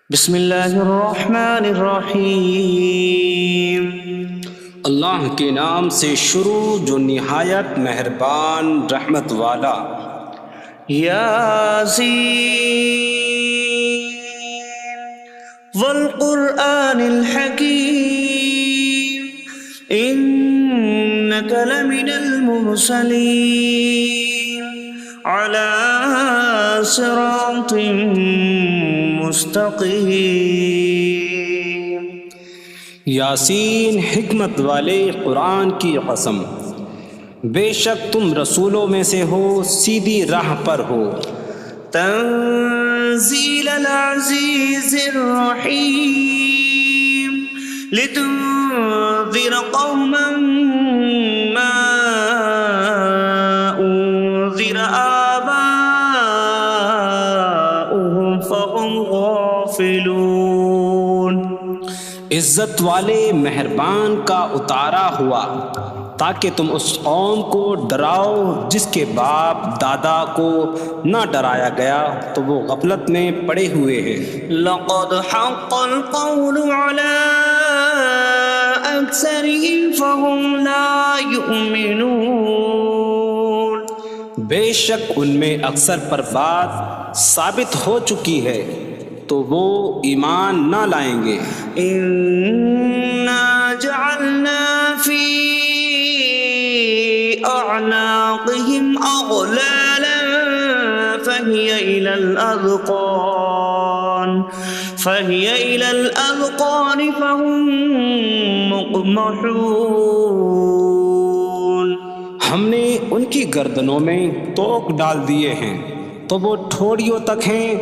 بسم اللہ الرحمن الرحیم۔ اللہ کے نام سے شروع جو نہایت مہربان رحمت والا۔ یاسین والقرآن الحکیم انک لمن المرسلین علی صراط مستقیم۔ یاسین حکمت والے قرآن کی قسم، بے شک تم رسولوں میں سے ہو، سیدھی راہ پر ہو۔ تنزیل العزیز الرحیم لتنذر قوما ما انذر آباؤهم فهم غافلون۔ عزت والے مہربان کا اتارا ہوا تاکہ تم اس قوم کو ڈراؤ جس کے باپ دادا کو نہ ڈرایا گیا تو وہ غفلت میں پڑے ہوئے ہیں۔ لقد حق القول على أكثرهم فهم لا يؤمنون۔ بے شک ان میں اکثر پر بات ثابت ہو چکی ہے تو وہ ایمان نہ لائیں گے۔ إنا جعلنا في أعناقهم أغلالا فهي إلى الأذقان فهم مقمحون۔ ہم نے ان کی گردنوں میں توق ڈال دیے ہیں تو وہ ٹھوڑیوں تک ہیں،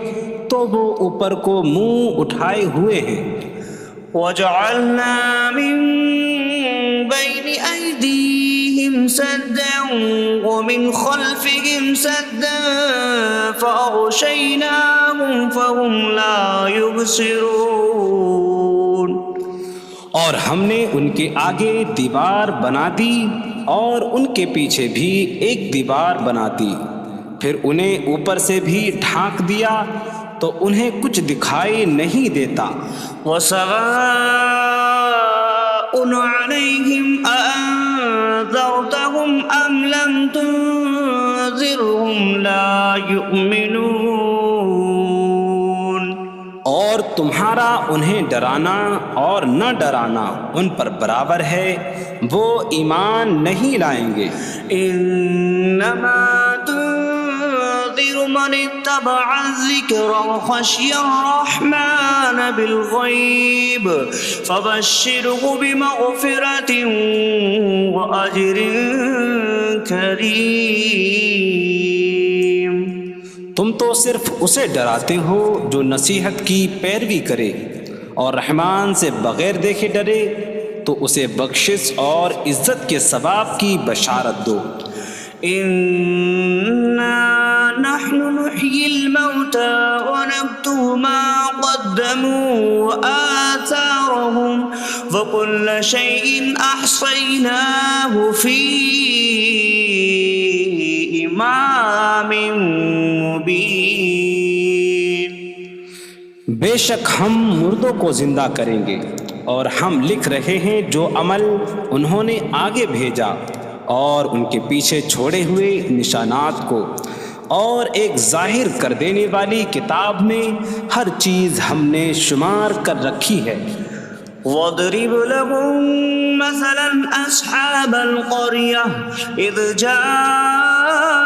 تو وہ اوپر کو منہ اٹھائے ہوئے ہیں۔ وجعلنا من بين أيديهم سدا ومن خلفهم سدا فأغشيناهم فهم لا يبصرون۔ اور ہم نے ان کے آگے دیوار بنا دی اور ان کے پیچھے بھی ایک دیوار بنا دی، پھر انہیں اوپر سے بھی ڈھانک دیا تو انہیں کچھ دکھائی نہیں دیتا۔ وسواء عليهم أأنذرتهم أم لم تنذرهم لا يؤمنون۔ اور تمہارا انہیں ڈرانا اور نہ ڈرانا ان پر برابر ہے، وہ ایمان نہیں لائیں گے۔ انما تنذر من اتبع الذکر وخشی الرحمن بالغیب فبشره بمغفرة واجر کریم۔ تم تو صرف اسے ڈراتے ہو جو نصیحت کی پیروی کرے اور رحمان سے بغیر دیکھے ڈرے، تو اسے بخشش اور عزت کے ثواب کی بشارت دو۔ انا نحن نحيي الموتى ونكتب ما قدموا وآثارهم وكل شيء أحصيناه في إمام مبين۔ بے شک ہم مردوں کو زندہ کریں گے اور ہم لکھ رہے ہیں جو عمل انہوں نے آگے بھیجا اور ان کے پیچھے چھوڑے ہوئے نشانات کو، اور ایک ظاہر کر دینے والی کتاب میں ہر چیز ہم نے شمار کر رکھی ہے۔ وَاضْرِبْ لَهُم مَّثَلًا أَصْحَابَ الْقَرْيَةِ إِذْ جَاءَهَا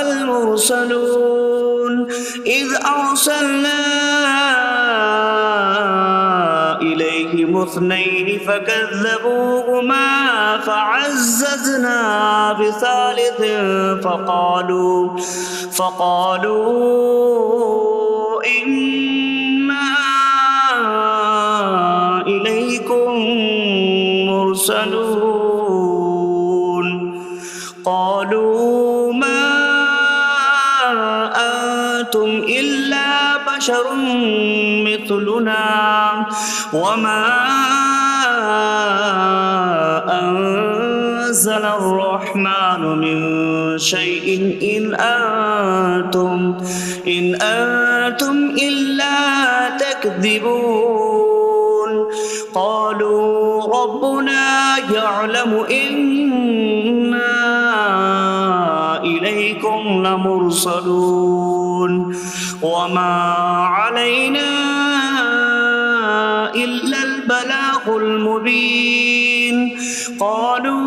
الْمُرْسَلُونَ إِذْ أَرْسَلْنَا إِلَيْهِمُ اثْنَيْنِ فَكَذَّبُوهُمَا فَعَزَّزْنَا بِثَالِثٍ فَقَالُوا إِنَّا إِلَيْكُمْ مُرْسَلُونَ۔ قَالُوا مَا أَنتُمْ إِلَّا بَشَرٌ مِثْلُنَا وَمَا أَنتُمْ نزل الرحمن من شيء إن أنتم إلا تكذبون قالوا ربنا يعلم إنا إليكم لمرسلون وما علينا إلا البلاغ المبين قالوا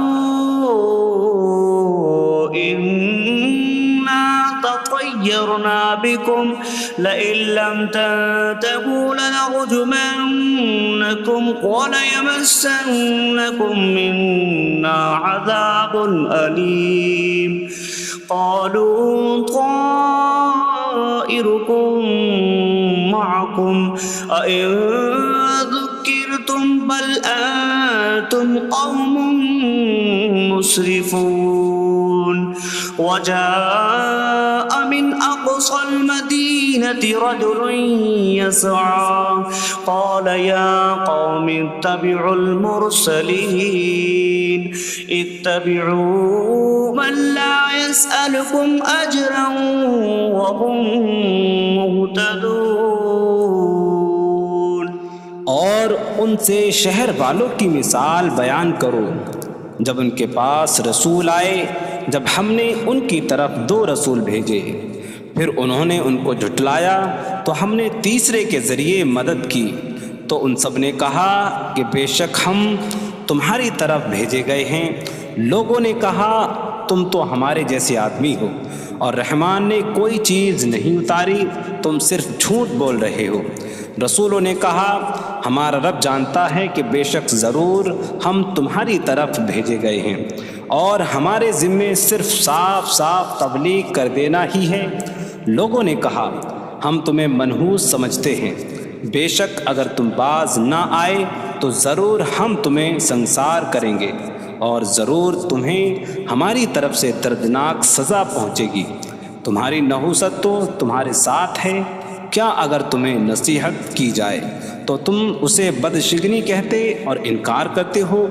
إنا تطيرنا بكم لئن لم تنتهوا لنرجمنكم وليمسنكم منا عذاب أليم قالوا طائركم معكم أئن ذكرتم بل أنتم قوم مسرفون وجاء من أقصى المدينة رجل يسعى قال يا قوم اتبعوا المرسلين اتبعوا من لا يسألكم أجرا وهم مهتدون اور ان سے شہر والوں کی مثال بیان کرو جب ان کے پاس رسول آئے جب ہم نے ان کی طرف 2 رسول بھیجے پھر انہوں نے ان کو جھٹلایا تو ہم نے تیسرے کے ذریعے مدد کی تو ان سب نے کہا کہ بے شک ہم تمہاری طرف بھیجے گئے ہیں لوگوں نے کہا تم تو ہمارے جیسے آدمی ہو اور رحمان نے کوئی چیز نہیں اتاری تم صرف جھوٹ بول رہے ہو رسولوں نے کہا ہمارا رب جانتا ہے کہ بے شک ضرور ہم تمہاری طرف بھیجے گئے ہیں اور ہمارے ذمے صرف صاف صاف تبلیغ کر دینا ہی ہے لوگوں نے کہا ہم تمہیں منحوس سمجھتے ہیں بے شک اگر تم باز نہ آئے تو ضرور ہم تمہیں سنسار کریں گے اور ضرور تمہیں ہماری طرف سے دردناک سزا پہنچے گی تمہاری نحوست تو تمہارے ساتھ ہے کیا اگر تمہیں نصیحت کی جائے تو تم اسے بدشگنی کہتے اور انکار کرتے ہو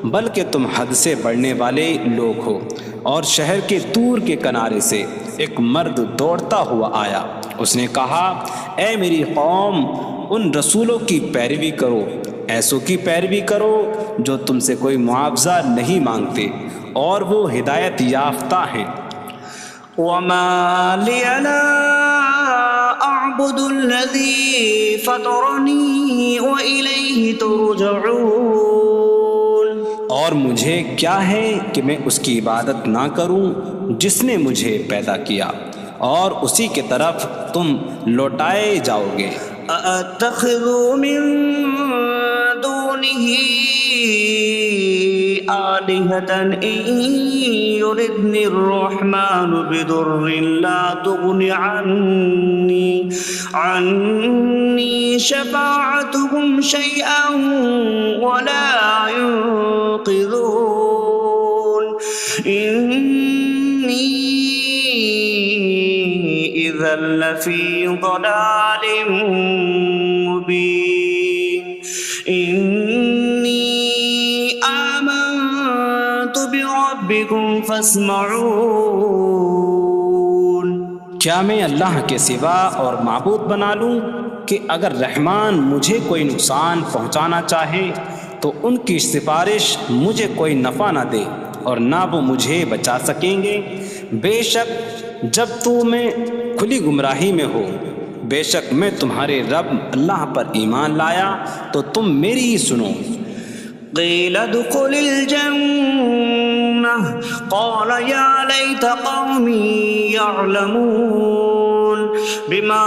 بلکہ تم حد سے بڑھنے والے لوگ ہو اور شہر کے دور کے کنارے سے ایک مرد دوڑتا ہوا آیا اس نے کہا اے میری قوم ان رسولوں کی پیروی کرو ایسوں کی پیروی کرو جو تم سے کوئی معاوضہ نہیں مانگتے اور وہ ہدایت یافتہ ہیں وما لي لا أعبد الذي فطرني وإليه ترجعون اور مجھے کیا ہے کہ میں اس کی عبادت نہ کروں جس نے مجھے پیدا کیا اور اسی کی طرف تم لوٹائے جاؤ گے أأتخذ من دونه آلهة إن يردني الرحمن بضر لا تغن عني شفاعتهم شيئا ولا ينقذون إني إذا لفي ضلال مبين إني آمنت بربكم فاسمعون کیا میں اللہ کے سوا اور معبود بنا لوں کہ اگر رحمان مجھے کوئی نقصان پہنچانا چاہے تو ان کی سفارش مجھے کوئی نفع نہ دے اور نہ وہ مجھے بچا سکیں گے بے شک جب میں کھلی گمراہی میں ہو بے شک میں تمہارے رب اللہ پر ایمان لایا تو تم میری ہی سنو قيل ادخل الجنة قال يا ليت قومي يعلمون بما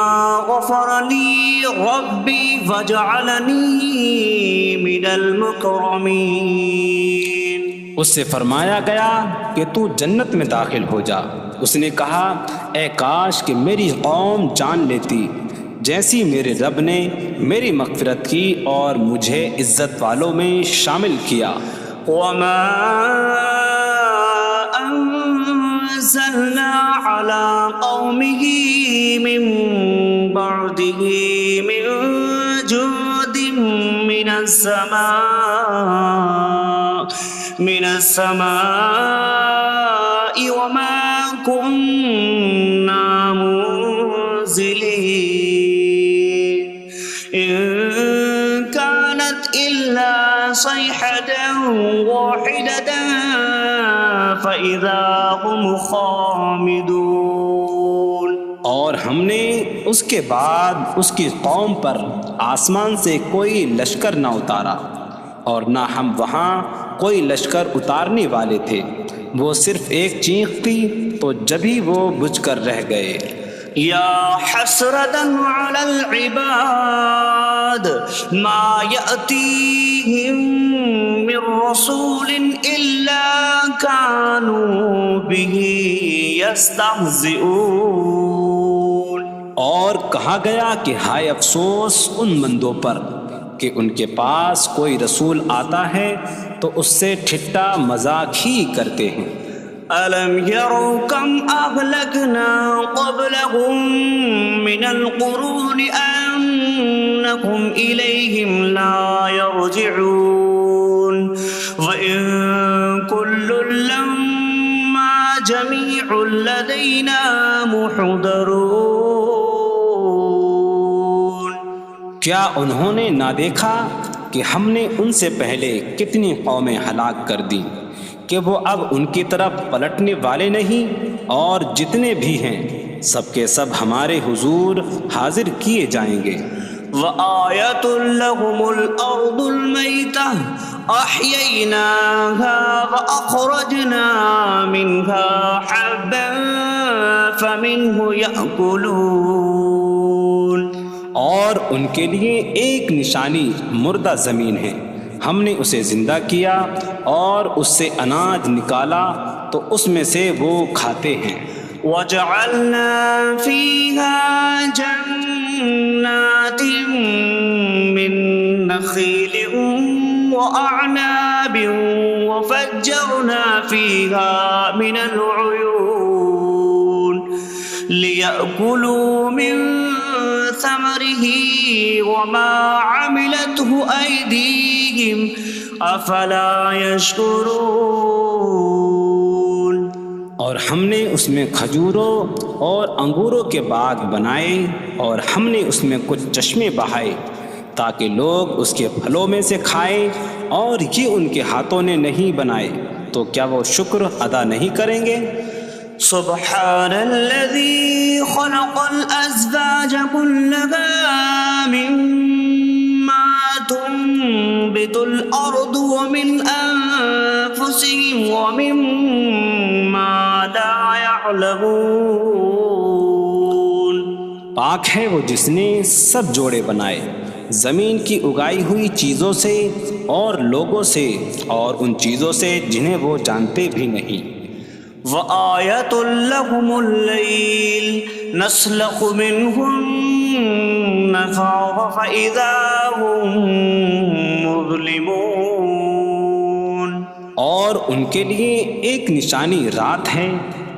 غفر لي ربي فجعلني من المكرمين اس سے فرمایا گیا کہ تو جنت میں داخل ہو جا اس نے کہا اے کاش کہ میری قوم جان لیتی جیسی میرے رب نے میری مغفرت کی اور مجھے عزت والوں میں شامل کیا وما أنزلنا على قومه من بعده من جود من السماء من السماء وما كنا منزلين إن كانت إلا صيحة واحدة فإذا هم خامدون۔ اور ہم نے اس کے بعد اس کی قوم پر آسمان سے کوئی لشکر نہ اتارا، اور نہ ہم وہاں کوئی لشکر اتارنے والے تھے، وہ صرف ایک چیخ تھی تو جبھی وہ بجھ کر رہ گئے۔ یا حسرة على العباد ما يأتيهم من رسول إلا كانوا به يستهزئون۔ اور کہا گیا کہ ہائے افسوس ان بندوں پر کہ ان کے پاس کوئی رسول آتا ہے تو اس سے ٹھٹا مذاق ہی کرتے ہیں۔ أَلَمْ يَرَوْا كَمْ أَهْلَكْنَا قَبْلَهُمْ مِنَ الْقُرُونِ أَنَّكُمْ إِلَيْهِمْ لَا يَرْجِعُونَ وَإِن كُلٌّ لَّمَّا جَمِيعٌ لَّدَيْنَا مُحْضَرُونَ۔ کیا انہوں نے نہ دیکھا کہ ہم نے ان سے پہلے کتنی قومیں ہلاک کر دیں کہ وہ اب ان کی طرف پلٹنے والے نہیں، اور جتنے بھی ہیں سب کے سب ہمارے حضور حاضر کیے جائیں گے۔ وَآيَةٌ لَّهُمُ الْأَرْضُ الْمَيْتَةُ أَحْيَيْنَاهَا وَأَخْرَجْنَا مِنْهَا حَبًّا فَمِنْهُ يَأْكُلُونَ۔ اور ان کے لیے ایک نشانی مردہ زمین ہے، ہم نے اسے زندہ کیا اور اس سے اناج نکالا تو اس میں سے وہ کھاتے ہیں۔ وَجَعَلْنَا فِيهَا جَنَّاتٍ مِّن نَّخِيلٍ وَأَعْنَابٍ وَفَجَّرْنَا فِيهَا مِنَ الْعُيُونِ لِيَأْكُلُوا مِن ثَمَرِهِ وَمَا عَمِلَتْهُ أَيْدِيهِمْ أَفَلَا يَشْكُرُونَ۔ اور ہم نے اس میں کھجوروں اور انگوروں کے باغ بنائے، اور ہم نے اس میں کچھ چشمے بہائے تاکہ لوگ اس کے پھلوں میں سے کھائیں، اور یہ ان کے ہاتھوں نے نہیں بنائے، تو کیا وہ شکر ادا نہیں کریں گے؟ سبحان الذي خلق الأزواج كلها مما تنبت الأرض ومن أنفسهم ومما لا يعلمون۔ پاک ہے وہ جس نے سب جوڑے بنائے زمین کی اگائی ہوئی چیزوں سے اور لوگوں سے اور ان چیزوں سے جنہیں وہ جانتے بھی نہیں۔ وَآيَةٌ لَّهُمُ اللَّيْلُ نَسْلَخُ مِنْهُ النَّهَارَ فَإِذَا هُم مُظْلِمُونَ۔ اور ان کے لیے ایک نشانی رات ہے،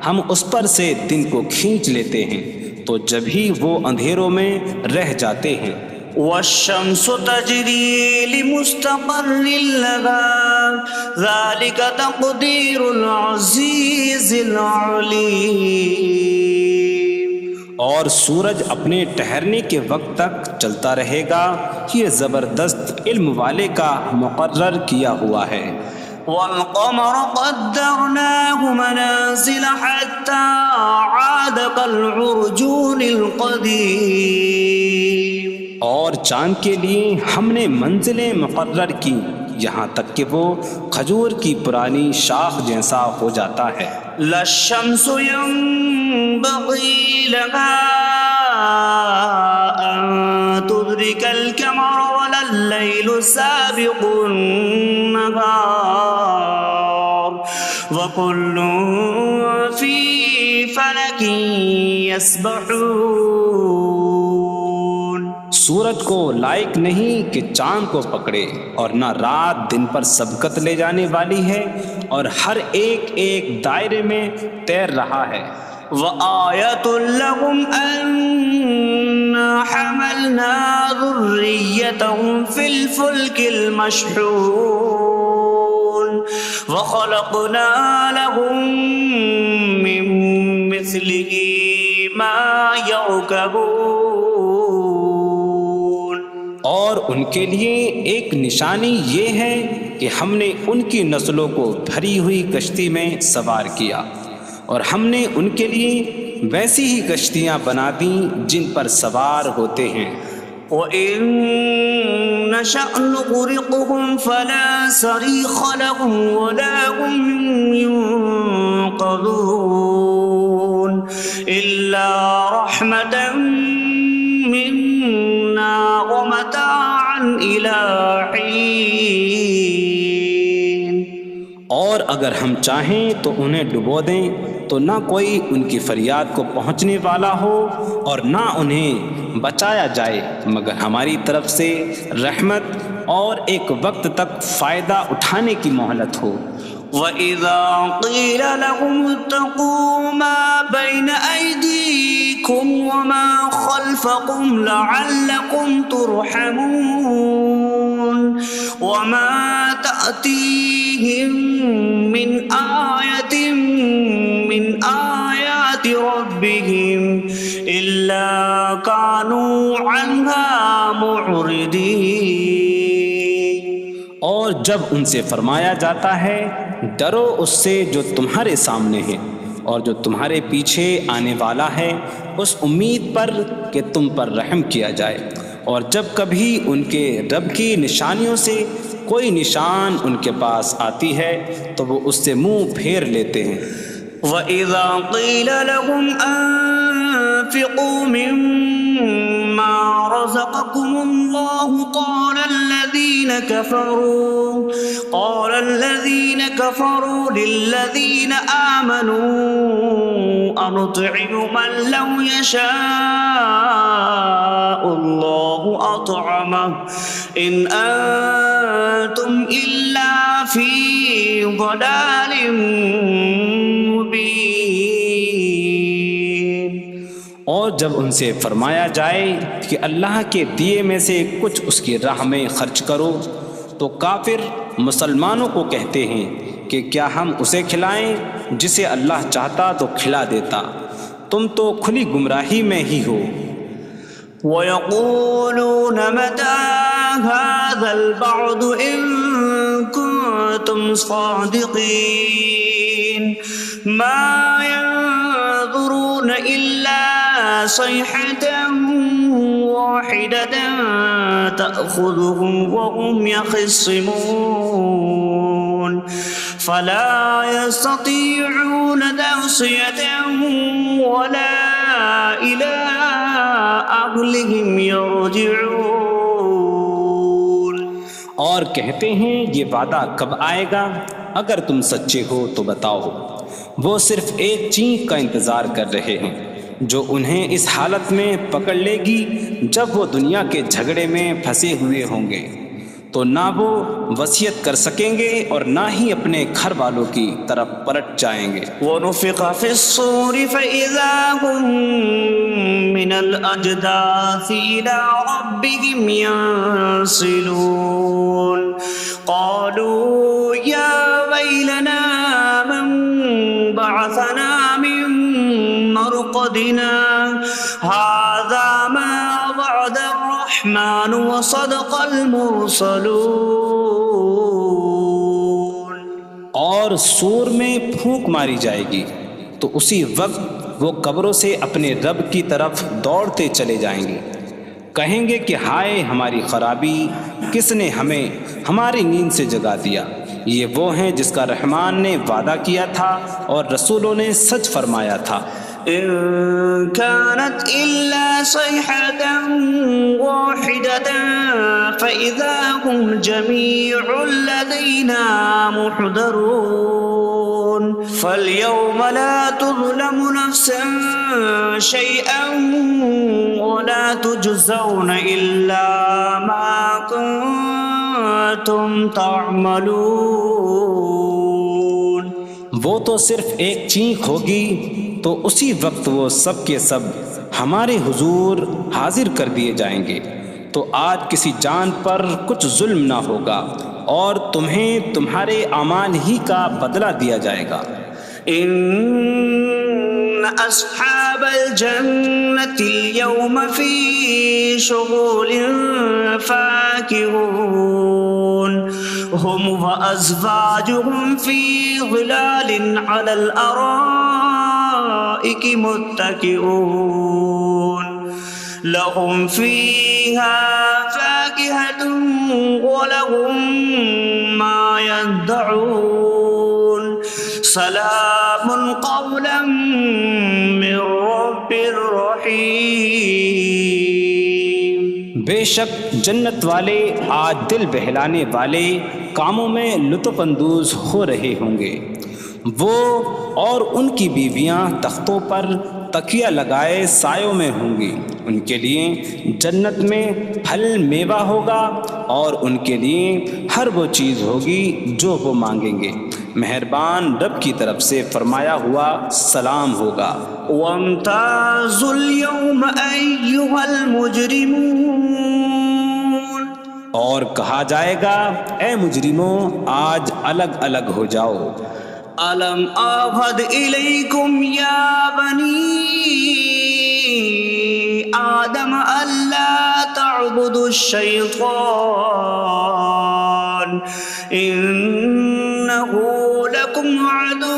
ہم اس پر سے دن کو کھینچ لیتے ہیں تو جبھی وہ اندھیروں میں رہ جاتے ہیں۔ وَالشَّمْسُ تَجْرِي لِمُسْتَقَرٍّ لَّهَا ذَلِكَ تَقْدِيرُ الْعَزِيزِ الْعَلِيمِ۔ اور سورج اپنے ٹھہرنے کے وقت تک چلتا رہے گا، یہ زبردست علم والے کا مقرر کیا ہوا ہے۔ وَالْقَمَرَ قَدَّرْنَاهُ مَنَازِلَ حَتَّى عَادَ كَالْعُرْجُونِ الْقَدِيمِ۔ اور چاند کے لیے ہم نے منزلیں مقرر کی یہاں تک کہ وہ کھجور کی پرانی شاخ جیسا ہو جاتا ہے۔ لا الشمس ينبغي لها أن تدرك القمر ولا الليل سابق النهار وكل في فلك يسبحون۔ سورج کو لائق نہیں کہ چاند کو پکڑے، اور نہ رات دن پر سبقت لے جانے والی ہے، اور ہر ایک ایک دائرے میں تیر رہا ہے۔ وَآيَةٌ لَّهُمْ أَنَّا حَمَلْنَا ذُرِّيَّتَهُمْ فِي الْفُلْكِ الْمَشْحُونِ۔ وخلقنا لهم من مثله ما يركبون. اور ان کے لیے ایک نشانی یہ ہے کہ ہم نے ان کی نسلوں کو بھری ہوئی کشتی میں سوار کیا، اور ہم نے ان کے لیے ویسی ہی کشتیاں بنا دیں جن پر سوار ہوتے ہیں. وَإِن نَّشَأْ نُغْرِقْهُمْ فَلَا صَرِيخَ لَهُمْ وَلَا هُمْ يُنقَذُونَ إِلَّا رَحْمَةً مِّنَّا وَمَتَاعًا إِلَىٰ حِينٍ. اور اگر ہم چاہیں تو انہیں ڈبو دیں تو نہ کوئی ان کی فریاد کو پہنچنے والا ہو اور نہ انہیں بچایا جائے مگر ہماری طرف سے رحمت اور ایک وقت تک فائدہ اٹھانے کی مہلت ہو. وَإِذَا قِيلَ لَهُمُ اتَّقُوا مَا بَيْنَ أَيْدِيكُمْ وَمَا خَلْفَكُمْ لَعَلَّكُمْ تُرْحَمُونَ وَمَا تَأْتِيهِم مِّنْ آيَةٍ مِّنْ آيَاتِ رَبِّهِمْ إِلَّا كَانُوا عَنْهَا مُعْرِضِينَ. اور جب ان سے فرمایا جاتا ہے ڈرو اس سے جو تمہارے سامنے ہے اور جو تمہارے پیچھے آنے والا ہے، اس امید پر کہ تم پر رحم کیا جائے، اور جب کبھی ان کے رب کی نشانیوں سے کوئی نشان ان کے پاس آتی ہے تو وہ اس سے منہ پھیر لیتے ہیں. وَإِذَا قِيلَ لَهُمْ أَنفِقُوا مِمَّا رَزَقَكُمُ اللَّهُ قَالَ الَّذِينَ كَفَرُوا لِلَّذِينَ آمَنُوا أَنُطْعِمُ مَن لَّوْ يَشَاءُ اللَّهُ أَطْعَمَهُ إِنْ أَنتُمْ إِلَّا فِي ضَلَالٍ مبین. اور جب ان سے فرمایا جائے کہ اللہ کے دیے میں سے کچھ اس کی راہ میں خرچ کرو تو کافر مسلمانوں کو کہتے ہیں کہ کیا ہم اسے کھلائیں جسے اللہ چاہتا تو کھلا دیتا، تم تو کھلی گمراہی میں ہی ہو. وَيَقُولُونَ مَتَىٰ هَٰذَا الْوَعْدُ إِن كُنتُمْ صَادِقِينَ مَا يَنظُرُونَ إِلَّا صَيْحَةً وَاحِدَةً تَأْخُذُهُمْ وَهُمْ يَخِصِّمُونَ فَلَا يَسْتَطِيعُونَ تَوْصِيَةً وَلَا إِلَىٰ أَهْلِهِمْ يَرْجِعُونَ. اور کہتے ہیں یہ وعدہ کب آئے گا؟ اگر تم سچے ہو تو بتاؤ. وہ صرف ایک چینک کا انتظار کر رہے ہیں جو انہیں اس حالت میں پکڑ لے گی جب وہ دنیا کے جھگڑے میں پھنسے ہوئے ہوں گے، تو نہ وہ وصیت کر سکیں گے اور نہ ہی اپنے گھر والوں کی طرف پلٹ جائیں گے. وَنُفِخَ فِي الصُّورِ فَإِذَا هُم مِّنَ الْأَجْدَاثِ إِلَىٰ رَبِّهِمْ يَنسِلُونَ قَالُوا يَا وَيْلَنَا مَن بَعَثَنَا مِن مَّرْقَدِنَا هَٰذَا مَا وَعَدَ الرَّحْمَٰنُ وَصَدَقَ الْمُرْسَلُونَ. اور سور میں پھونک ماری جائے گی تو اسی وقت وہ قبروں سے اپنے رب کی طرف دوڑتے چلے جائیں گے، کہیں گے کہ ہائے ہماری خرابی، کس نے ہمیں ہماری نیند سے جگا دیا. یہ وہ ہیں جس کا رحمان نے وعدہ کیا تھا اور رسولوں نے سچ فرمایا تھا. إن كانت إلا صيحة واحدة فإذا هم جميع لدينا محضرون. فاليوم لا تظلم نفس شيئا ولا تجزون إلا ما كنتم تعملون. وہ تو صرف ایک چینک ہوگی تو اسی وقت وہ سب کے سب ہمارے حضور حاضر کر دیے جائیں گے، تو آج کسی جان پر کچھ ظلم نہ ہوگا اور تمہیں تمہارے اعمال ہی کا بدلہ دیا جائے گا۔ إن أصحاب الجنة اليوم في شغل فاكهون هم وأزواجهم في ظلال على الأرائك متكئون لهم فيها فاكهة ولهم ما يدعون سلام قولا من رب رحیم۔ بے شک جنت والے آج دل بہلانے والے کاموں میں لطف اندوز ہو رہے ہوں گے۔ وہ اور ان کی بیویاں تختوں پر تکیہ لگائے سایوں میں ہوں گی۔ ان کے لیے جنت میں پھل میوہ ہوگا اور ان کے لیے ہر وہ چیز ہوگی جو وہ مانگیں گے۔ مہربان رب کی طرف سے فرمایا ہوا سلام ہوگا۔ وامتازوا اليوم أيها المجرمون، اور کہا جائے گا اے مجرموں آج الگ الگ ہو جاؤ۔ ألم أعهد إليكم يا بني آدم ألا تعبدوا الشيطان إنه لكم عدو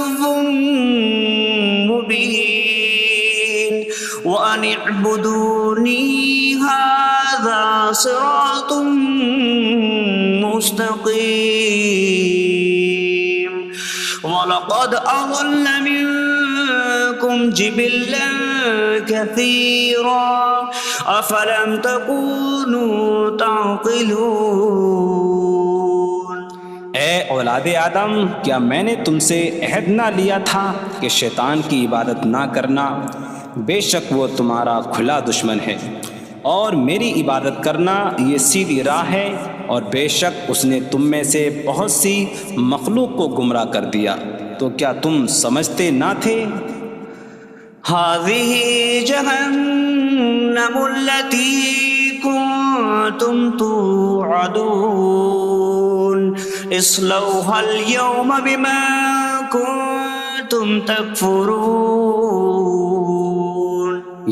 مبين وأن اعبدوني هذا صراط مستقيم وَلَقَدْ أَضَلَّ مِنكُمْ جِبِلًّا كَثِيرًا أَفَلَمْ تَكُونُوا تَعْقِلُونَ۔ اے اولاد آدم، کیا میں نے تم سے عہد نہ لیا تھا کہ شیطان کی عبادت نہ کرنا؟ بے شک وہ تمہارا کھلا دشمن ہے، اور میری عبادت کرنا یہ سیدھی راہ ہے، اور بے شک اس نے تم میں سے بہت سی مخلوق کو گمراہ کر دیا، تو کیا تم سمجھتے نہ تھے؟ هذه جهنم التي كنتم توعدون اصلوها اليوم بما كنتم تكفرون۔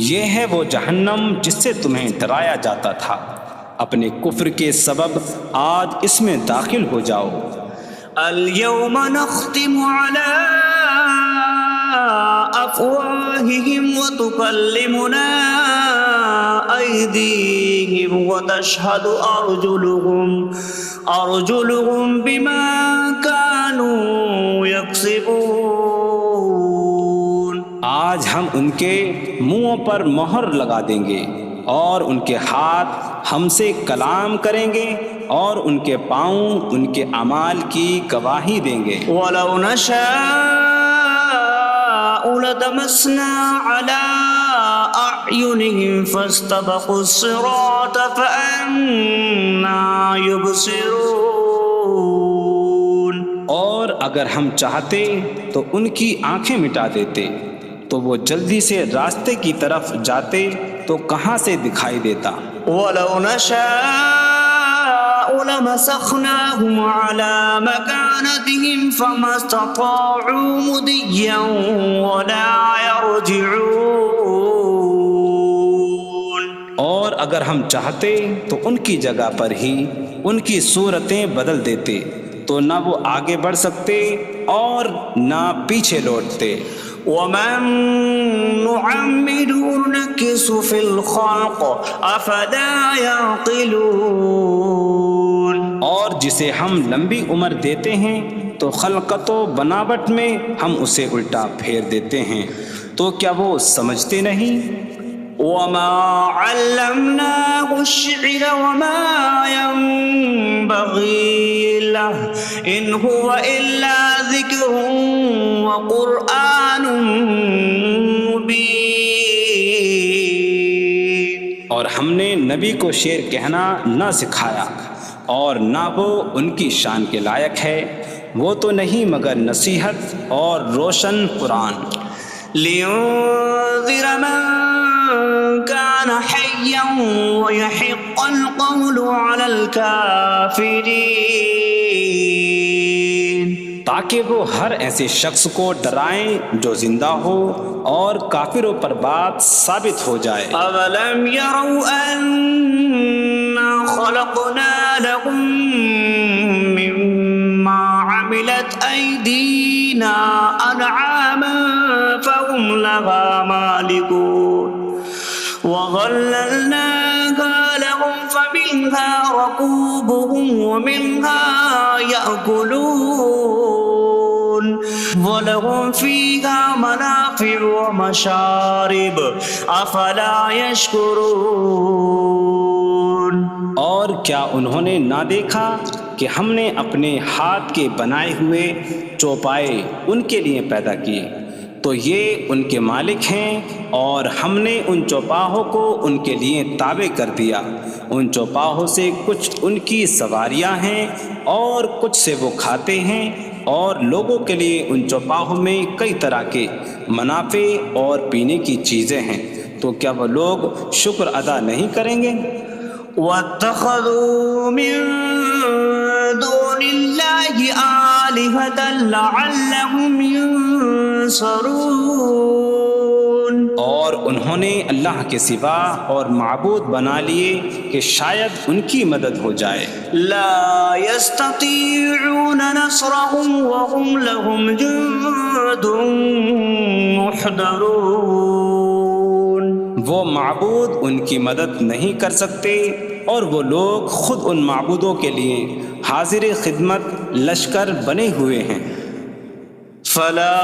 یہ ہے وہ جہنم جس سے تمہیں ڈرایا جاتا تھا، اپنے کفر کے سبب آج اس میں داخل ہو جاؤ۔ اليوم نختم على أفواههم وتكلمنا أيديهم وتشهد أرجلهم بما كانوا يكسبون۔ آج ہم ان کے منہوں پر مہر لگا دیں گے، اور ان کے ہاتھ ہم سے کلام کریں گے، اور ان کے پاؤں ان کے اعمال کی گواہی دیں گے۔ وَلَوْ نَشَاءُ لَطَمَسْنَا عَلَىٰ أَعْيُنِهِمْ فَاسْتَبَقُوا الصِّرَاطَ فَأَنَّىٰ يُبْصِرُونَ۔ اور اگر ہم چاہتے تو ان کی آنکھیں مٹا دیتے، تو وہ جلدی سے راستے کی طرف جاتے تو کہاں سے دکھائی دیتا۔ وَلَوْ نَشَاءُ لَمَسَخْنَاهُمْ عَلَىٰ مَكَانَتِهِمْ فَمَا اسْتَطَاعُوا مُضِيًّا وَلَا يَرْجِعُونَ۔ اور اگر ہم چاہتے تو ان کی جگہ پر ہی ان کی صورتیں بدل دیتے، تو نہ وہ آگے بڑھ سکتے اور نہ پیچھے لوٹتے۔ وَمَن نُّعَمِّرْهُ نُنَكِّسْهُ فِي الْخَلْقِ أَفَلَا يَعْقِلُونَ۔ اور جسے ہم لمبی عمر دیتے ہیں تو خلقت و بناوٹ میں ہم اسے الٹا پھیر دیتے ہیں، تو کیا وہ سمجھتے نہیں؟ وَمَا عَلَّمْنَاهُ الشِّعْرَ وَمَا يَنبَغِي لَهُ إِنْ هُوَ إِلَّا ذِكْرٌ وَقُرْآنٌ مُّبِينٌ۔ اور ہم نے نبی کو شعر کہنا نہ سکھایا، اور نہ وہ ان کی شان کے لائق ہے، وہ تو نہیں مگر نصیحت اور روشن قرآن۔ لِيُنذِرَ مَن كَانَ حَيًّا حيا ويحق القول على الكافرين تاکہ وہ ہر ایسے شخص کو ڈرائیں جو زندہ ہو اور کافروں پر بات ثابت ہو جائے۔ أولم يروا أنا خلقنا لهم مما عملت أيدينا أنعاما فهم لها مالكون وظللناها لهم فمنها ركوبهم ومنها يأكلون وَلَهُمْ فِيهَا مَنَافِعُ وَمَشَارِبُ أَفَلَا يَشْكُرُونَ۔ اور کیا انہوں نے نہ دیکھا کہ ہم نے اپنے ہاتھ کے بنائے ہوئے چوپائے ان کے لیے پیدا کیے، تو یہ ان کے مالک ہیں، اور ہم نے ان چوپاہوں کو ان کے لیے تابع کر دیا۔ ان چوپاہوں سے کچھ ان کی سواریاں ہیں اور کچھ سے وہ کھاتے ہیں، اور لوگوں کے لیے ان چوپاہوں میں کئی طرح کے منافع اور پینے کی چیزیں ہیں، تو کیا وہ لوگ شکر ادا نہیں کریں گے؟ وَاتَّخَذُوا مِن دُونِ اللَّهِ آلِهَةً لَعَلَّهُمْ يُنصَرُونَ۔ اور انہوں نے اللہ کے سوا اور معبود بنا لیے کہ شاید ان کی مدد ہو جائے۔ لا يستطيعون نصرهم وهم لهم جند محضرون۔ وہ معبود ان کی مدد نہیں کر سکتے، اور وہ لوگ خود ان معبودوں کے لیے حاضر خدمت لشکر بنے ہوئے ہیں۔ فلا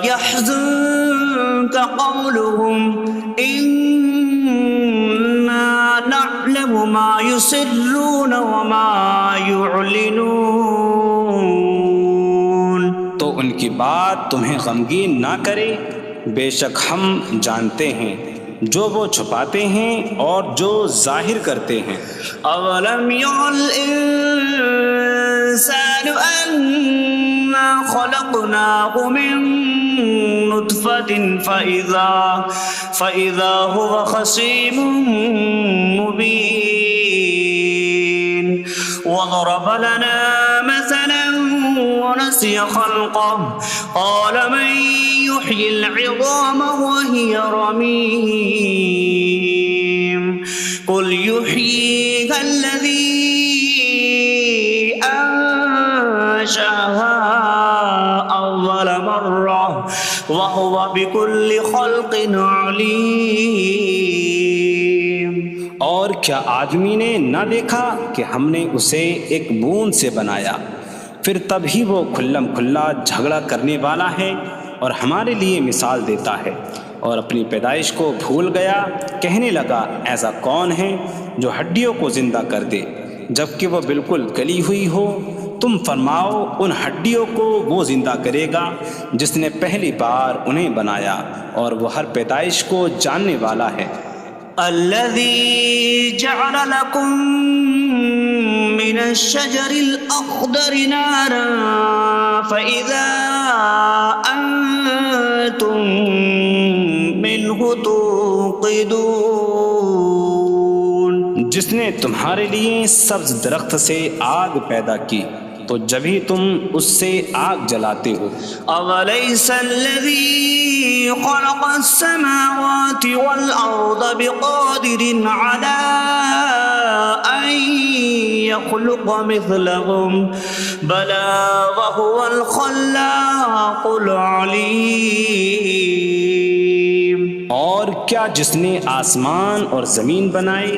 يحزنك قولهم إنا نعلم ما يسرون وما يعلنون۔ تو ان کی بات تمہیں غمگین نہ کرے، بے شک ہم جانتے ہیں جو وہ چھپاتے ہیں اور جو ظاہر کرتے ہیں۔ اولم ير الانسان انا خلقناه من نطفة فإذا هو خصيم مبين وضرب لنا مثلا ونسي خلقه قال من يحيي العظام وهي رميم قل يحييها الذي أنشأها أول مرة وهو بكل خلق عليم۔ اور کیا آدمی نے نہ دیکھا کہ ہم نے اسے ایک بوند سے بنایا، پھر تب ہی وہ کھلم کھلا جھگڑا کرنے والا ہے اور ہمارے لیے مثال دیتا ہے، اور اپنی پیدائش کو بھول گیا، کہنے لگا ایسا کون ہے جو ہڈیوں کو زندہ کر دے جبکہ وہ بالکل گلی ہوئی ہو؟ تم فرماؤ ان ہڈیوں کو وہ زندہ کرے گا جس نے پہلی بار انہیں بنایا، اور وہ ہر پیدائش کو جاننے والا ہے۔ الذي جعل لكم من الشجر الأخضر نارا فإذا أنتم منه توقدون۔ جس نے تمہارے لیے سبز درخت سے آگ پیدا کی تو جبھی تم اس سے آگ جلاتے ہو۔ أَوَلَيْسَ الَّذِي خَلَقَ السَّمَاوَاتِ وَالْأَرْضَ بِقَادِرٍ عَلَىٰ أَن يَخْلُقَ مِثْلَهُم بَلَىٰ وَهُوَ الْخَلَّاقُ الْعَلِيمُ۔ اور کیا جس نے آسمان اور زمین بنائے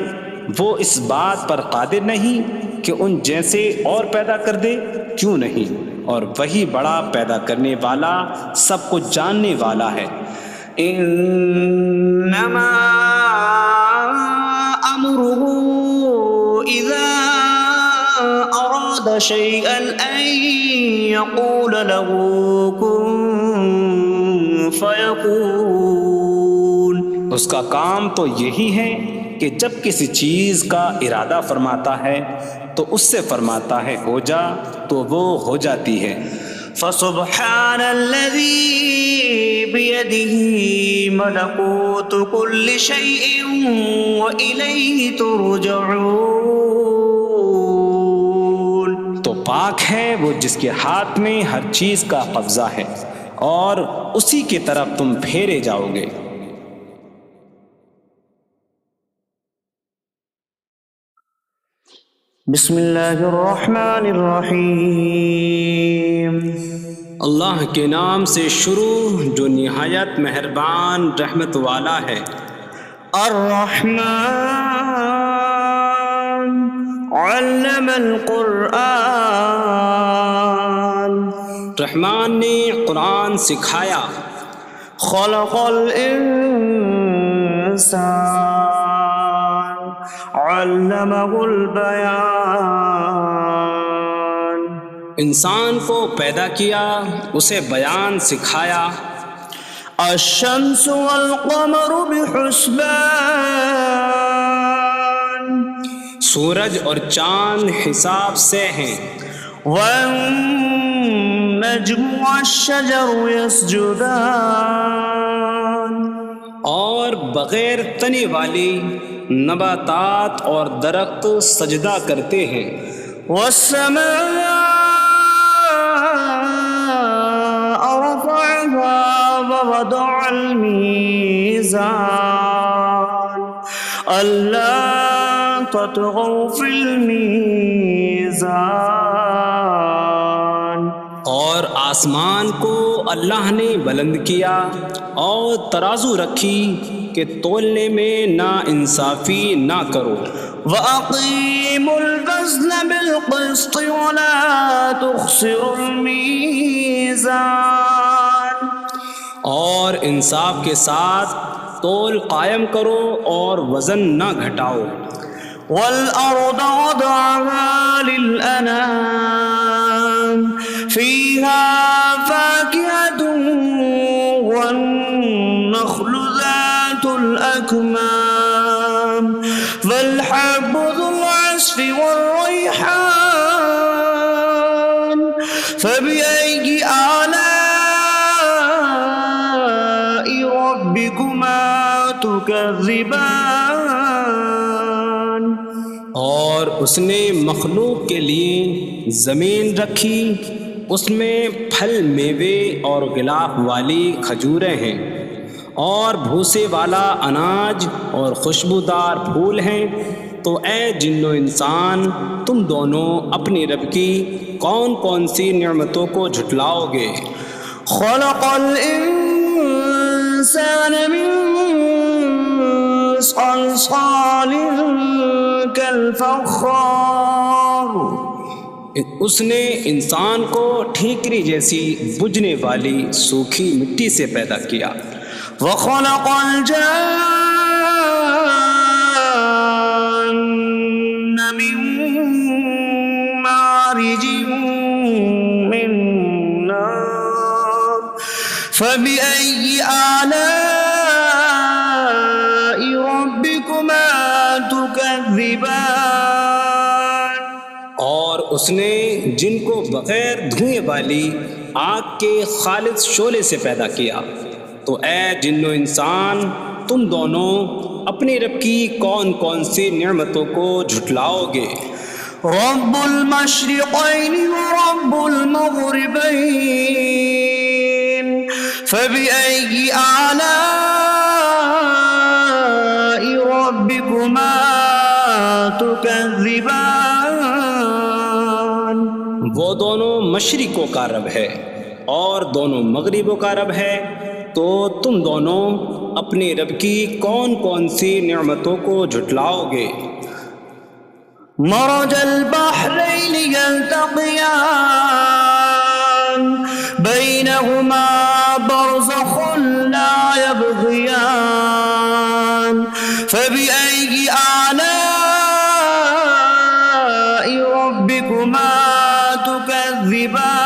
وہ اس بات پر قادر نہیں کہ ان جیسے اور پیدا کر دے؟ کیوں نہیں، اور وہی بڑا پیدا کرنے والا سب کچھ جاننے والا ہے۔ انما امره اذا اراد شيئا ان يقول له كن فيكون۔ اس کا کام تو یہی ہے کہ جب کسی چیز کا ارادہ فرماتا ہے تو اس سے فرماتا ہے ہو جا، تو وہ ہو جاتی ہے۔ فسبحان الذي بيده ملكوت كل شيء وإليه ترجعون. تو پاک ہے وہ جس کے ہاتھ میں ہر چیز کا قبضہ ہے اور اسی کی طرف تم پھیرے جاؤ گے. بسم اللہ الرحمن الرحیم. اللہ کے نام سے شروع جو نہایت مہربان رحمت والا ہے. الرحمن علم القرآن. رحمان نے قرآن سکھایا. خلق الانسان علمہ البیان. انسان کو پیدا کیا اسے بیان سکھایا. الشمس والقمر بحسبان. سورج اور چاند حساب سے ہیں. والنجم والشجر يسجدان. اور بغیر تنے والی نباتات اور درخت سجدہ کرتے ہیں. والسماء رفعها ووضع الميزان ألا تطغوا في الميزان. اور آسمان کو اللہ نے بلند کیا اور ترازو رکھی کہ تولنے میں نا انصافی نہ کرو. وَأَقِيمُوا الْوَزْنَ بِالْقِسْطِ وَلَا تُخْسِرُوا الْمِيزَانَ. اور انصاف کے ساتھ تول قائم کرو اور وزن نہ گھٹاؤ. وَالْأَرْضَ وَضَعَهَا لِلْأَنَامِ فِيهَا فَاكِهَةٌ وَالنَّخْلُ ذَاتُ الْأَكْمَامِ وَالْحَبُّ ذُو الْعَصْفِ وَالرَّيْحَانُ فَبِأَيِّ آلَاءِ رَبِّكُمَا تُكَذِّبَانِ. اور اس نے مخلوق کے لیے زمین رکھی، اس میں پھل میوے اور غلاف والی کھجوریں ہیں اور بھوسے والا اناج اور خوشبودار پھول ہیں. تو اے جن و انسان تم دونوں اپنی رب کی کون کون سی نعمتوں کو جھٹلاؤ گے. خلق الانسان من صلصال کالفخار. اس نے انسان کو ٹھیکری جیسی بجھنے والی سوکھی مٹی سے پیدا کیا. وخلق الجان من مارج من نار فبأي آلاء ربكما تكذبان. اور اس نے جن کو بغیر دھوئیں والی آگ کے خالص شعلے سے پیدا کیا. تو اے جن و انسان تم دونوں اپنی رب کی کون کون سی نعمتوں کو جھٹلاؤ گے. رب المشرقین ورب المغربین فبأي آلاء ربكما تكذبان. وہ دونوں مشرقوں کا رب ہے اور دونوں مغربوں کا رب ہے. تو تم دونوں اپنی رب کی کون کون سی نعمتوں کو جھٹلاؤ گے. مرج البحرین یلتقیان بینہما برزخ لا یبغیان فبأي آلاء ربكما تكذبان.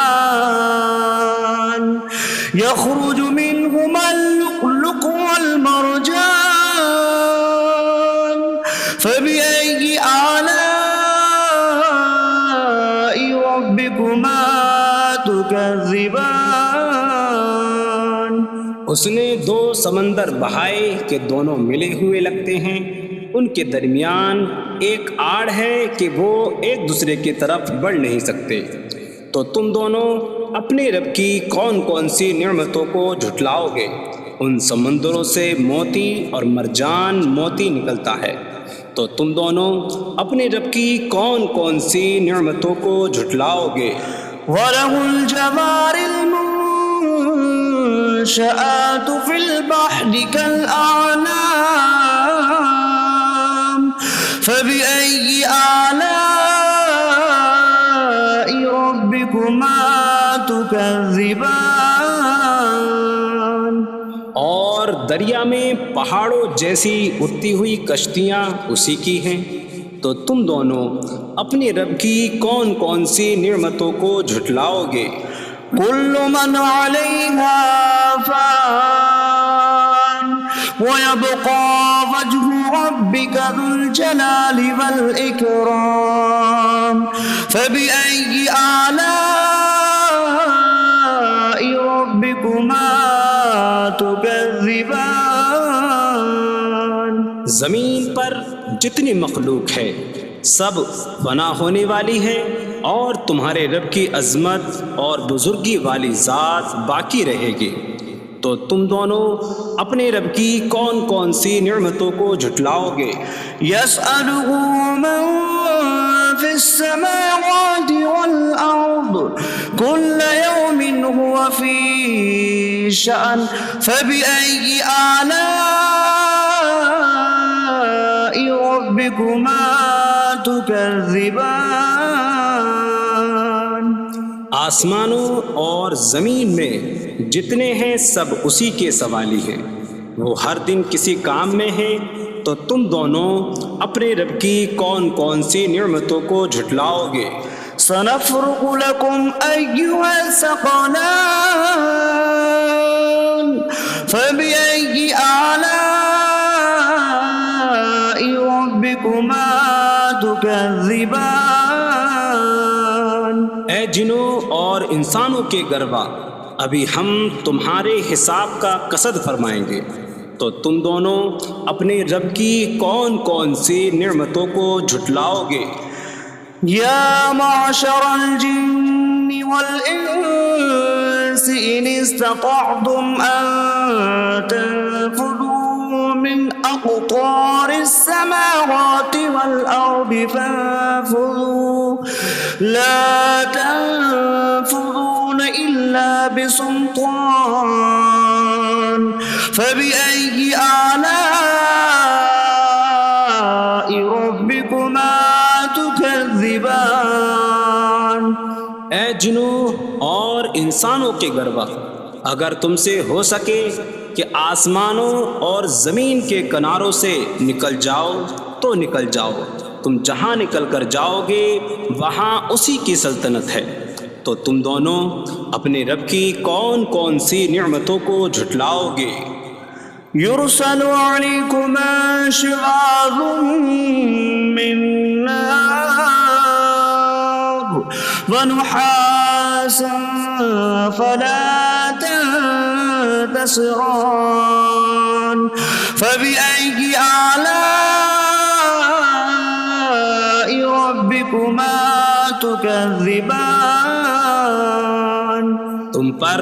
يخرج منهما اللؤلؤ والمرجان فبأي آلاء ربكما تكذبان. اس نے دو سمندر بہائے کہ دونوں ملے ہوئے لگتے ہیں، ان کے درمیان ایک آڑ ہے کہ وہ ایک دوسرے کی طرف بڑھ نہیں سکتے، تو تم دونوں اپنے رب کی کون کون سی نعمتوں کو جھٹلاؤ گے؟ ان سمندروں سے موتی اور مرجان موتی نکلتا ہے، تو تم دونوں اپنے رب کی کون کون سی نعمتوں کو جھٹلاؤ گے؟ وَلَهُ الْجَوَارِ الْمُنشَآتُ فِي الْبَحْرِ كَالْأَعْلَامِ فَبِأَيِّ آلَاءِ رَبِّكُمَا تُكَذِّبَانِ؟ اور دریا میں پہاڑوں جیسی اٹھتی ہوئی کشتیاں اسی کی ہیں، تو تم دونوں اپنے رب کی کون کون سی نعمتوں کو جھٹلاؤ گے؟ كُلُّ مَنْ عَلَيْهَا فَانٍ وَيَبْقَى وَجْهُ رَبِّكَ ذُو الْجَلَالِ وَالْإِكْرَامِ فَبِأَيِّ آلَاءِ رَبِّكُمَا تُكَذِّبَانِ؟ زمین پر جتنی مخلوق ہے سب فنا ہونے والی ہے، اور تمہارے رب کی عظمت اور بزرگی والی ذات باقی رہے گی، تو تم دونوں اپنے رب کی کون کون سی نعمتوں کو جھٹلاؤ گے؟ يَسْأَلُهُ مَن فِي السَّمَاوَاتِ وَالْأَرْضِ كُلَّ يَوْمٍ هُوَ فِي شَأْنٍ فَبِأَيِّ آلَاءِ رَبِّكُمَا تُكَذِّبَانِ؟ آسمانوں اور زمین میں جتنے ہیں سب اسی کے سوالی ہیں، وہ ہر دن کسی کام میں ہیں، تو تم دونوں اپنے رب کی کون کون سی نعمتوں کو جھٹلاؤ گے؟ سَنَفْرُغُ لَكُمْ أَيُّهَ الثَّقَلَانِ فَبِأَيِّ آلَاءِ رَبِّكُمَا تُكَذِّبَانِ؟ اے جنوں اور انسانوں کے گروہ، ابھی ہم تمہارے حساب کا قصد فرمائیں گے، تو تم دونوں اپنے رب کی کون کون سی نعمتوں کو جھٹلاؤ گے؟ يَا مَعْشَرَ الْجِنِّ وَالْإِنسِ إِنِ اسْتَطَعْتُمْ أَن تَنفُذُوا مِنْ أَقْطَارِ السَّمَاوَاتِ وَالْأَرْضِ فَانفُذُوا لَا تَنفُذُونَ إِلَّا بِسُلْطَانٍ فَبِأَيِّ آلَاءِ رَبِّكُمَا تُكَذِّبَانِ؟ اے جنوں اور انسانوں کے گروہ، اگر تم سے ہو سکے کہ آسمانوں اور زمین کے کناروں سے نکل جاؤ تو نکل جاؤ، تم جہاں نکل کر جاؤ گے وہاں اسی کی سلطنت ہے، تو تم دونوں اپنے رب کی کون کون سی نعمتوں کو جھٹلاؤ گے؟ يُرْسَلُ عَلَيْكُمَا شِوَاظٌ مِّن نَّارٍ وَنُحَاسٌ فَلَا تَنتَصِرَانِ فَبِأَيِّ آلَاءِ رَبِّكُمَا تُكَذِّبَانِ؟ تم پر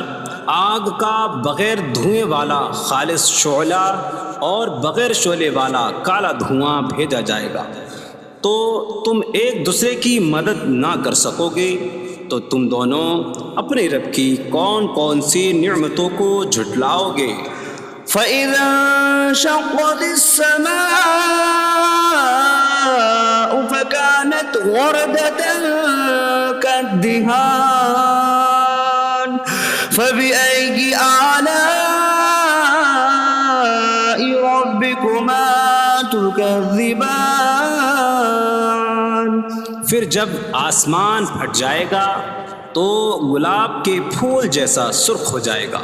آگ کا بغیر دھوئیں والا خالص شعلہ اور بغیر شعلے والا کالا دھواں بھیجا جائے گا، تو تم ایک دوسرے کی مدد نہ کر سکو گے، تو تم دونوں اپنے رب کی کون کون سی نعمتوں کو جھٹلاؤ گے؟ فَإِذَا انشَقَّتِ السَّمَاءُ فَكَانَتْ وَرْدَةً كَالدِّهَانِ فَبِأَيِّ آلَاءِ رَبِّكُمَا تُكَذِّبَانِ؟ پھر جب آسمان پھٹ جائے گا تو گلاب کے پھول جیسا سرخ ہو جائے گا،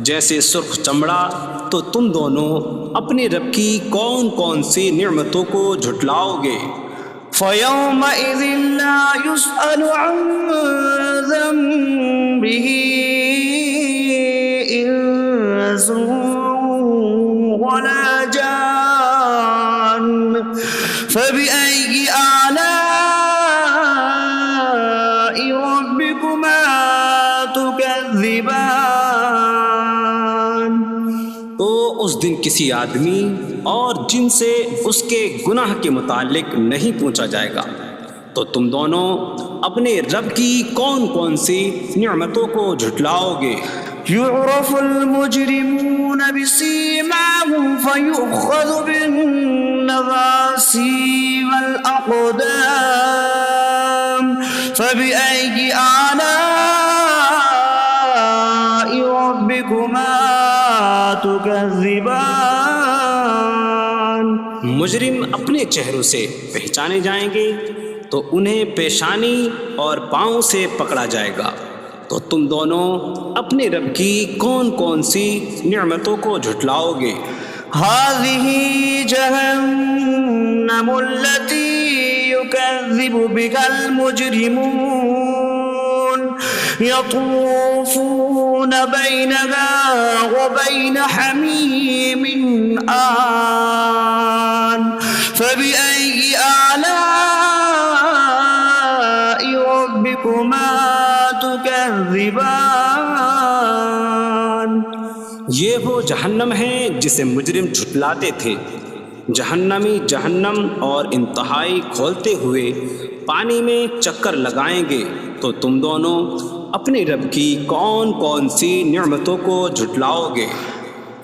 جیسے سرخ چمڑا، تو تم دونوں اپنے رب کی کون کون سی نعمتوں کو جھٹلاؤ گے؟ فَيَوْمَئِذٍ لَا يُسْأَلُ عَن ذَنبِهِ إِنسٌ ولا جان فبأي آلاء ربكما تكذبان تو اس دن کسی آدمی اور جن سے اس کے گناہ کے متعلق نہیں پوچھا جائے گا، تو تم دونوں اپنے رب کی کون کون سی نعمتوں کو جھٹلاؤ گے؟ يعرف المجرمون بسيماهم فيؤخذ بالنواصي والأقدام فبأي آلاء ربكما تكذبان مجرم اپنے چہروں سے پہچانے جائیں گے تو انہیں پیشانی اور پاؤں سے پکڑا جائے گا، تو تم دونوں اپنے رب کی کون کون سی نعمتوں کو جھٹلاؤ گے؟ هذه جهنم التي يكذب بها المجرمون يطوفون بينها وبين حميم آن فبأي آلاء ربكما تكذبان یہ وہ جہنم ہے جسے مجرم جھٹلاتے تھے۔ جہنمی جہنم اور انتہائی کھولتے ہوئے پانی میں چکر لگائیں گے، تو تم دونوں اپنے رب کی کون کون سی نعمتوں کو جھٹلاؤ گے؟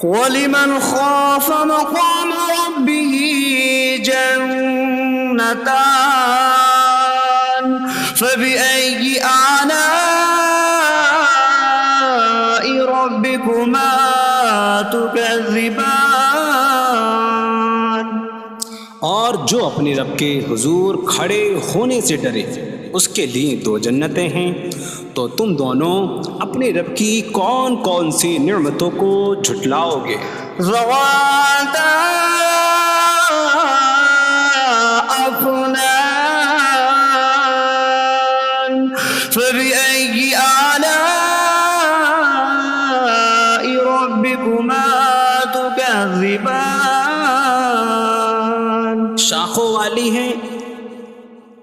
وَلِمَنْ خَافَ مَقَامَ رَبِّهِ جَنَّتَانِ فَبِأَيِّ آلَاءِ رَبِّكُمَا تُكَذِّبَانِ اور جو اپنے رب کے حضور کھڑے ہونے سے ڈرے، اس کے لیے دو جنتیں ہیں، تو تم دونوں اپنے رب کی کون کون سی نعمتوں کو جھٹلاؤ گے؟ ذواتا أفنان فبأي آلاء ربكما تكذبان شاخوں والی ہیں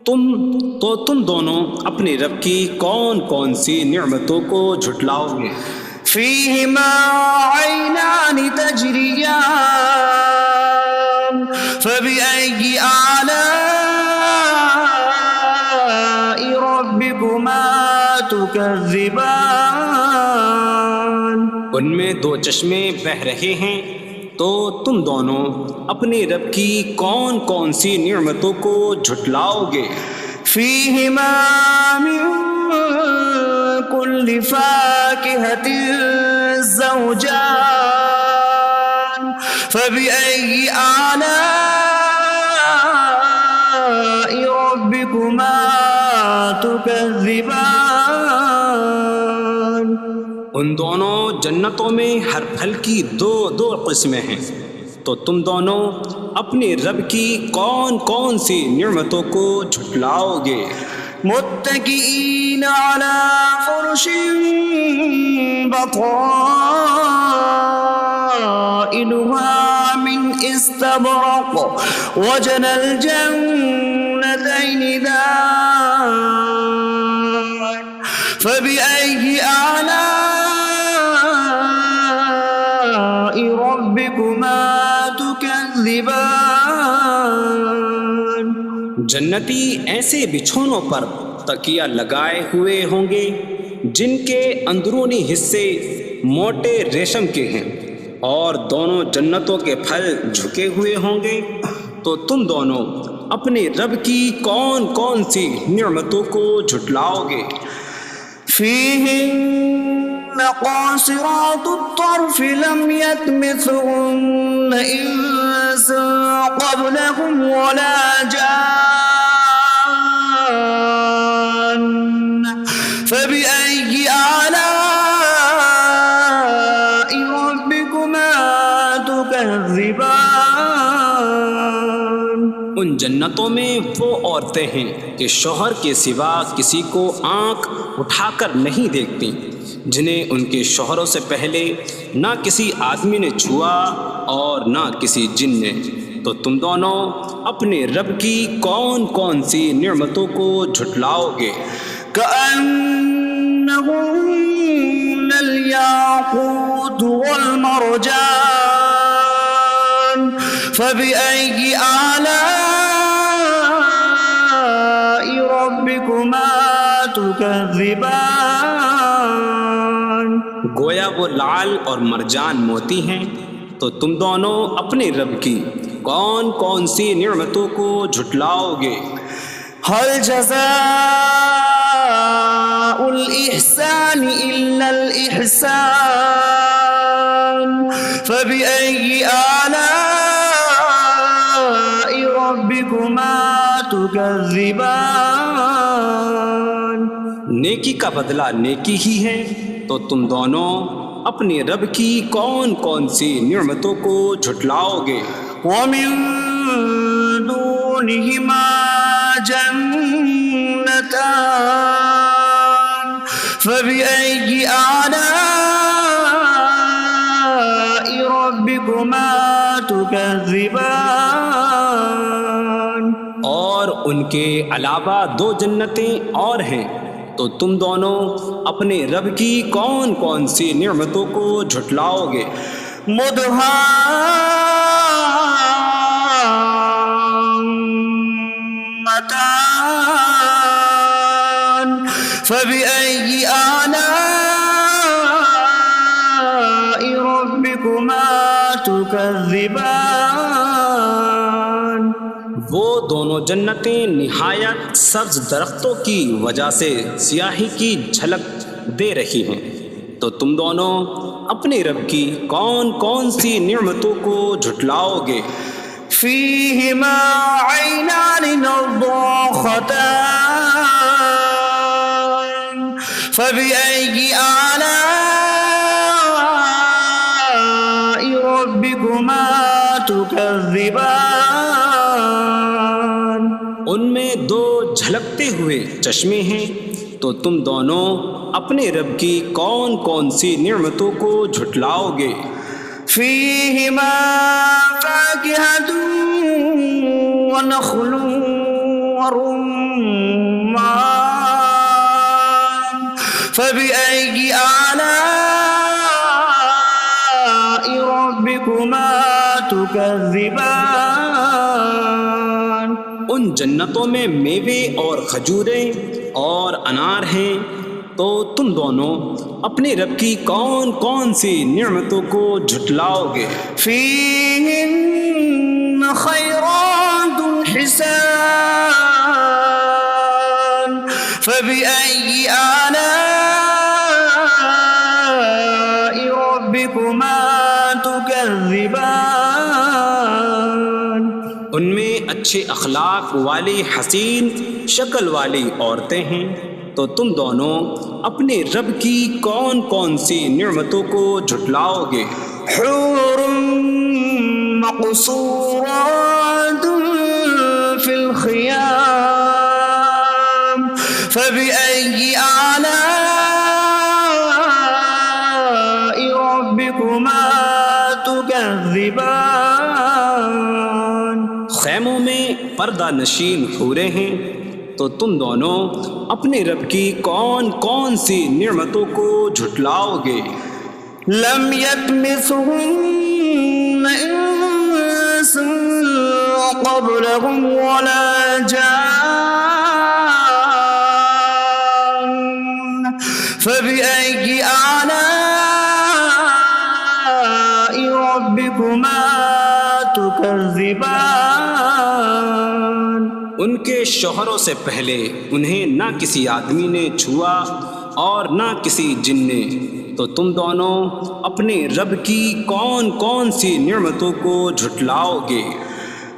تم دونوں اپنے رب کی کون کون سی نعمتوں کو جھٹلاؤ گے؟ فيهما عينان تجريان فبأي آلاء ربكما تكذبان ان میں دو چشمے بہہ رہے ہیں، تو تم دونوں اپنے رب کی کون کون سی نعمتوں کو جھٹلاؤ گے؟ فيهما من كل فاكهة زوجان فبأي آلاء ربكما تكذبان ان دونوں جنتوں میں ہر پھل کی دو قسمیں ہیں، تو تم دونوں اپنے رب کی کون کون سی نعمتوں کو جھٹلاؤ گے؟ متكئين على فرش بطائنها من استبرق وجنى الجنتين دان فبأي آلاء ربكما تكذبان جنتی ایسے بچھونوں پر تکیہ لگائے ہوئے ہوں گے جن کے اندرونی حصے موٹے ریشم کے ہیں، اور دونوں جنتوں کے پھل جھکے ہوئے ہوں گے، تو تم دونوں اپنے رب کی کون کون سی نعمتوں کو جھٹلاؤ گے؟ فيهن قاصرات الطرف لم يطمثهن إنس قبلهم ولا جان فبأي آلاء ربكما تكذبان ان جنتوں جنتوں میں وہ عورتیں ہیں کہ شوہر کے سوا کسی کو آنکھ اٹھا کر نہیں دیکھتی، جنہیں ان کے شوہروں سے پہلے نہ کسی آدمی نے چھوا اور نہ کسی جن نے۔ تو تم دونوں اپنے رب کی کون کون سی نعمتوں کو جھٹلاؤ گے؟ كأنهن الياقوت والمرجان فبأي آلاء ربكما تكذبان۔ گویا وہ لعل اور مرجان موتی ہیں۔ تو تم دونوں اپنے رب کی کون کون سی نعمتوں کو جھٹلاؤ گے؟ هل جزاء الإحسان إلا الإحسان فبأي آلاء ربكما تكذبان۔ نیکی کا بدلہ نیکی ہی ہے، تو تم دونوں اپنے رب کی کون کون سی نعمتوں کو جھٹلاؤ گے؟ ومن دونهما جنتان فبأي آلاء ربكما تكذبان۔ اور ان کے علاوہ دو جنتیں اور ہیں، تو تم دونوں اپنے رب کی کون کون سی نعمتوں کو جھٹلاؤ گے؟ مدهامتان فبأي آلاء ربكما تكذبان۔ وہ دونوں جنتیں نہایت سبز درختوں کی وجہ سے سیاہی کی جھلک دے رہی ہیں، تو تم دونوں اپنے رب کی کون کون سی نعمتوں کو جھٹلاؤ گے؟ فيهما عينان نضاختان فبأي آلاء ربكما تكذبان۔ ان میں دو جھلکتے ہوئے چشمے ہیں، تو تم دونوں اپنے رب کی کون کون سی نعمتوں کو جھٹلاؤ گے؟ فيهما فاكهة ونخل ورمان فبأي آلاء ربكما تكذبان۔ ان جنتوں میں میوے اور کھجوریں اور انار ہیں، تو تم دونوں اپنے رب کی کون کون سی نعمتوں کو جھٹلاؤ گے؟ فيهن خيرات حسان فبأي آلاء ربكما تكذبان۔ ان میں اچھے اخلاق والی حسین شکل والی عورتیں ہیں، تو تم دونوں اپنے رب کی کون کون سی نعمتوں کو جھٹلاؤ گے؟ حور مقصورات في الخيام فبأي آلاء ربكما تكذبان۔ خیموں میں پردہ نشین حوریں ہیں، تو تم دونوں اپنے رب کی کون کون سی نعمتوں کو جھٹلاؤ گے؟ لم يطمثهن انس قبلهم ولا جان فبأي آلاء ربكما تكذبان۔ ان کے شوہروں سے پہلے انہیں نہ کسی آدمی نے چھوا اور نہ کسی جن نے، تو تم دونوں اپنے رب کی کون کون سی نعمتوں کو جھٹلاؤ گے؟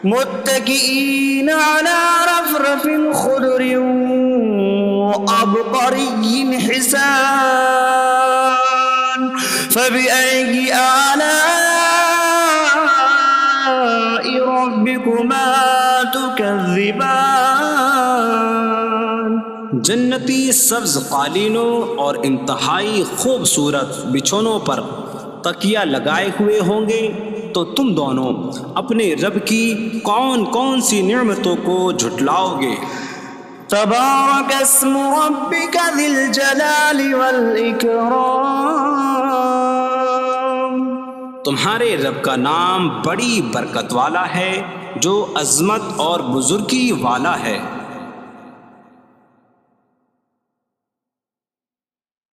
متكئين على رفرف خضر وعبقري حسان فبأي آلاء ربكما تكذبان۔ جنتی سبز قالینوں اور انتہائی خوبصورت بچھونوں پر تکیہ لگائے ہوئے ہوں گے، تو تم دونوں اپنے رب کی کون کون سی نعمتوں کو جھٹلاؤ گے؟ تبارک اسم ربک ذی الجلال والاکرام، تمہارے رب کا نام بڑی برکت والا ہے، جو عظمت اور بزرگی والا ہے۔